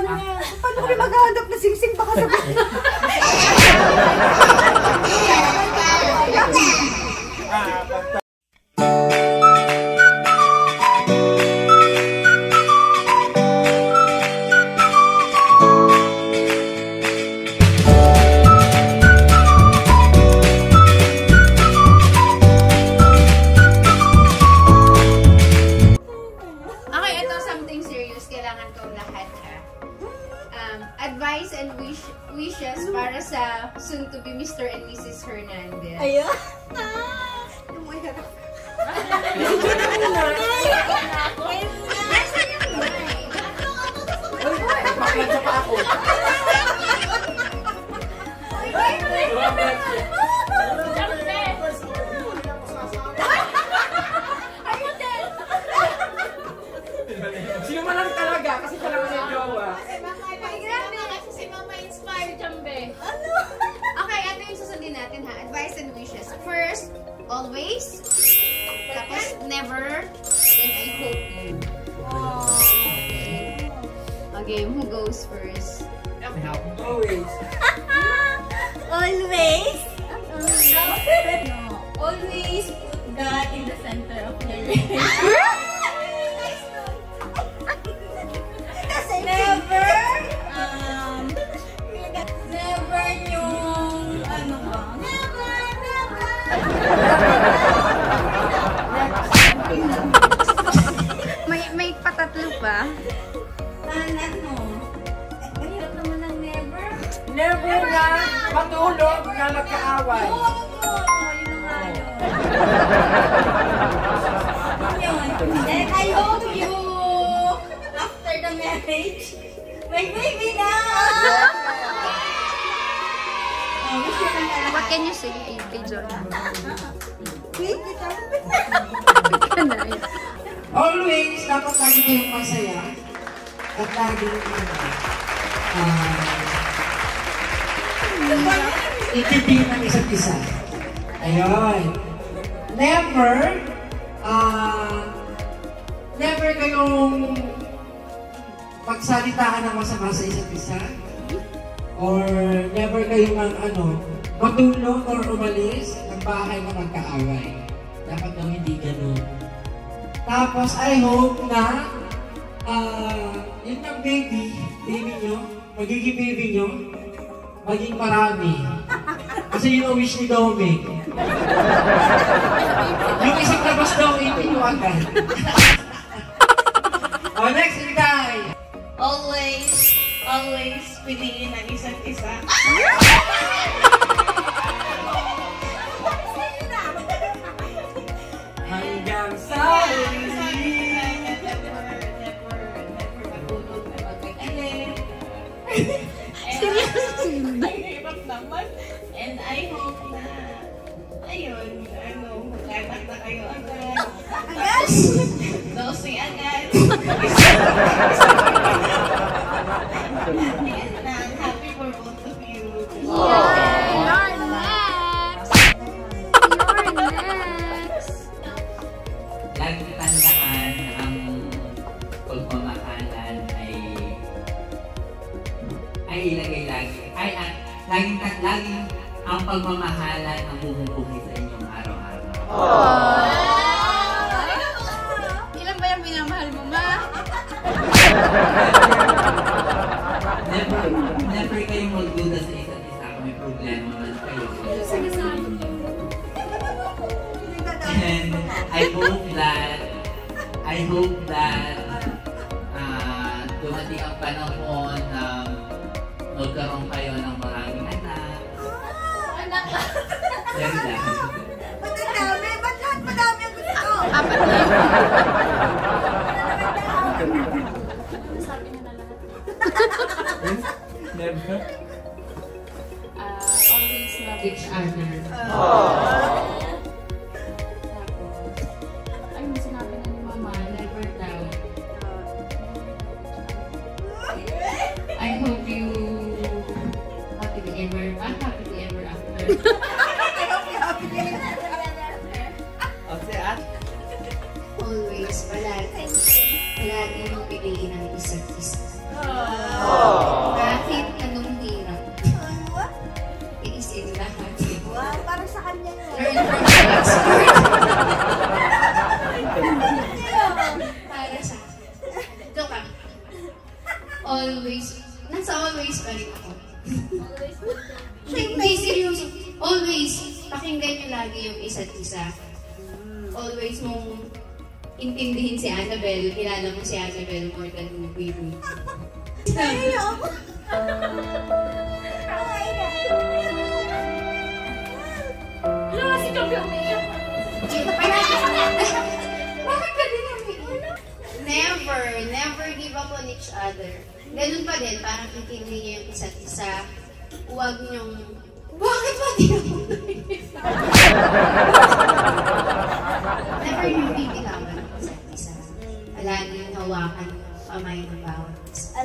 Paano kami maghahanap na sing-sing baka sabihin? Advice and wishes para sa soon-to-be Mr. and Mrs. Hernandez. Ayun. Sino man lang talaga kasi siya lang ang jowa. Okay, ito yung susundin natin ha. Advice and wishes. First, always. Tapos, never. Then, I hope you. Okay, who goes first? Always. Always. Always put God in the center of your life. Never. Never yung ano ba? May patatlo pa. Ano? Mahirap naman ang never. Never na matulog na magkaaway. Oo, yun na nga yun. And I hope you, after the marriage, may baby na! What can you say, kay Jonah? Always, dapat lagi kayong masaya at lagi itindihin ng isa't isa. Ayun. Never kayong magsalitaan ng masama sa isa't isa. Or never kayong matulog or umalis ng bahay na magkaaway. Dapat daw hindi ganun. Tapos, I hope na yun ang baby nyo, magiging baby nyo, maging marami. Kasi yun ang wish ni Doming. Yung isang labas daw, hindi nyo agad. Next, Itay! Always piliin ang isa't isa. Hanggang sa Hirap naman. And I hope na, ayun, magkanak na kayo agad. Agad? Dosing agad. Yan lang. Happy for both of you. You're next! You're next! Lagi tandaan ang pagmamahalan ay ilagay lagi. Laging ang pagmamahalan ang bumubuhay sa inyong araw-araw. Ilan ba yung minamahal mo, ma? Never kayong magduda sa isa't isa kung may problema man kayo. And I hope that dumating ang panahon na magkaroon kayo ng maraming anak. Anak ka! Yan lang. Ba't ang dami? Ba't lahat madami ang gusto? Apat na yun. Sabi na lahat. never. Always love Each other. Ay, may sinabi na ni Mama, never doubt. I hope you happily ever after. Always, palagi yung piliin ang isa't isa. always, nasa always pa rin ako. Hindi, seryoso. Always, pakinggan niyo lagi yung isa't isa. Always mong intindihin si Annabelle, kilala mo si Annabelle more than we do. Si Joby umiiyak. Bakit ka din umiiyak? Never give up on each other. Ganun pa din, parang intindihin niyo yung isa't isa. Huwag niyong, bakit ba di ako never yung bibitawan ng isa't isa. Laging hawakan kamay ng bawat isa.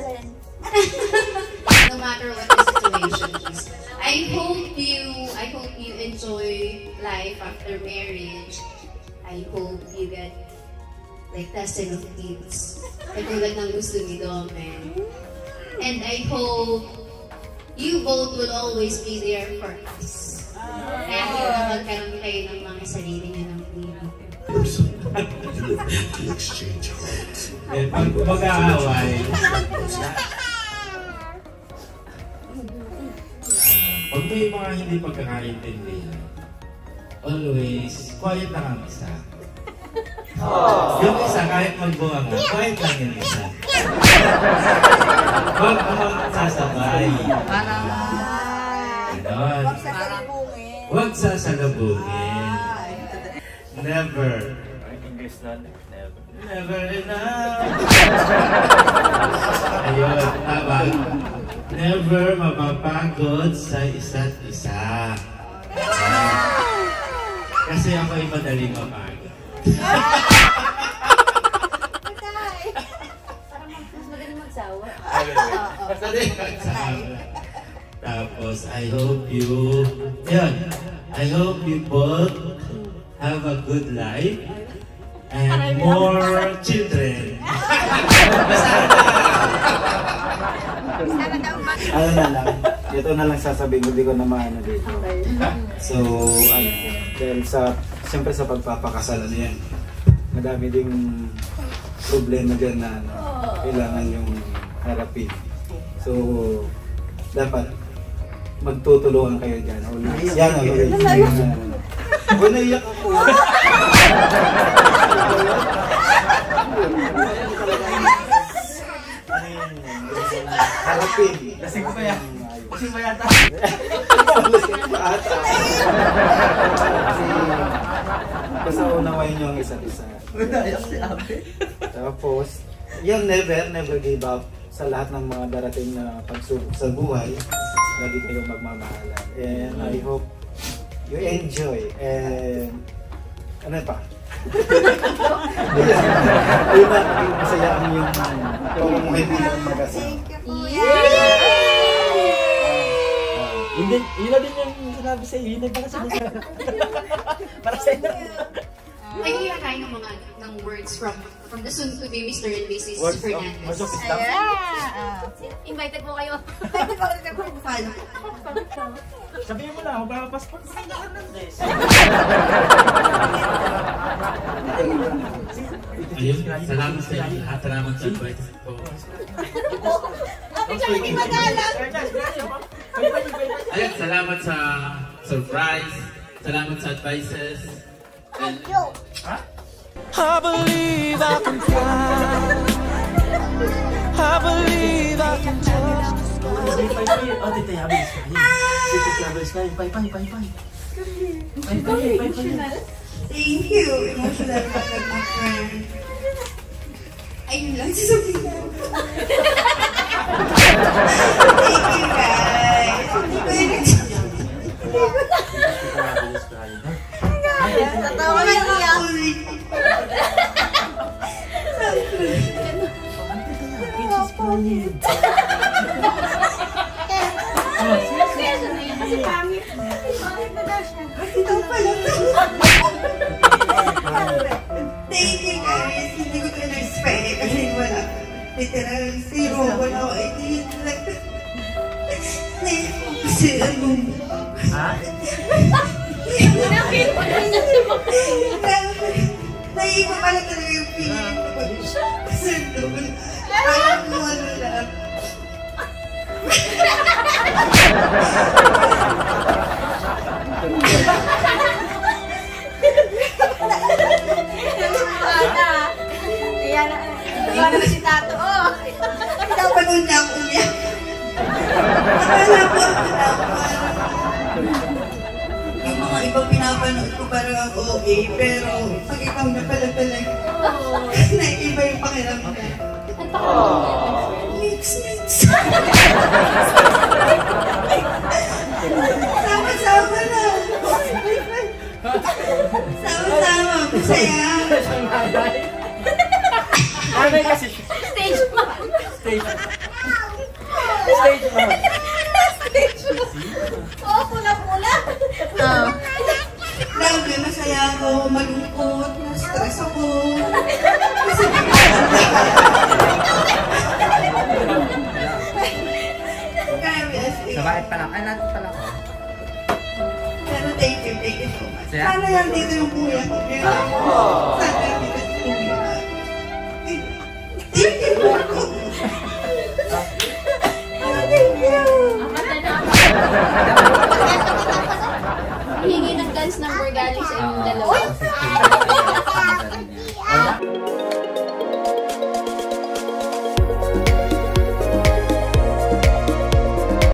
No matter what the situation is. I hope you enjoy life after marriage. I hope you get like dozen of kids. Katulad ng gusto ni Domen. And I hope you both will always be there for us. Kaya magkaroon kayo ng mga sarili niyo ng baby. Eh, pag mag-aaway, pag may mga hindi pagkakaintindihan, always, quiet lang ang isa. Yung isa, kahit magbunganga, quiet lang yung isa. Huwag sasabay. Ganon. Huwag sasalubungin. Huwag sasalubungin. Never. English na, never. Never enough. Ayun, tama. Never mapapagod sa isa't isa. Kasi ako'y madaling mapagod. Mas magaling magsawa. Madaling magsawa. Tapos, I hope you both have a good life and more children. Ano na lang, ito na lang sasabihin ko, hindi ko na maano dito. So, ano, dahil siyempre sa pagpapakasal, ano yan, madami ding problema dyan na ano, kailangan yung harapin. So, dapat magtutulungan kayo dyan. Yan, ako naiyak ako. Harapin. Lasing ba yan? Lasing ba yata? Lasing ba ata? Kasi unawain nyo ang isa't isa. Tapos, yung never give up sa lahat ng mga darating na pagsubok sa buhay. Lagi kayong magmamahalan. And I hope you enjoy. And ano pa? Ayun na, masaya ang yung pamumuhay bilang mag-asawa. Hindi, yun na din yung sinabi sa'yo. Yun na din kasi para sa'yo. Mahira kayo ng mga ng words from the soon-to-be Mr. and Mrs. Fernandez. Words of wisdom. Invited mo kayo. Pwede ko rin nag-follow. Sabihin mo na, magpapassport sa Fernandez. Ayun, salamat sa inyo lahat. Salamat sa advice ko. Ayun, salamat sa surprise. Salamat sa advices. And, I believe I can fly. I believe I can touch the sky. Oh, dito yabi sky. Bye. Thank you. Emotional ka my friend. Ayun lang, sasabihin ko. Thank you, guys. Tatawa na niya. Kasi pangit. Pangit na daw siya. Ito pala. Thank you, guys. Hindi ko ito na-expect kasi wala. Literal, zero. Wala ko idea. Kasi ano. Ha? Naiiba pala talaga yung feeling ko. Kasi alam mo ano lang. Ayan na. Iwan na si Tato. Oh. Pinapanood niya ako umiyak. Akala ko yung mga ibang pinapanood ko parang ako okay, pero pag ikaw na pala talaga, naiiba yung pakiramdam. Mix. Sama-sama na. Sama-sama. Masaya. Nanay kasi siya. Stage mom. Stage mom. Oh, pula-pula. Grabe, masaya ako, malungkot, na-stress ako. Grabe, as in. Sabait pa lang. Ay, natin pa lang. Pero thank you so much. Saya? Sana lang dito yung kuya ko. Sana lang dito yung kuya ko. Thank you po ako. Thank you. Hihingi ng dance number galing sa inyong dalawa.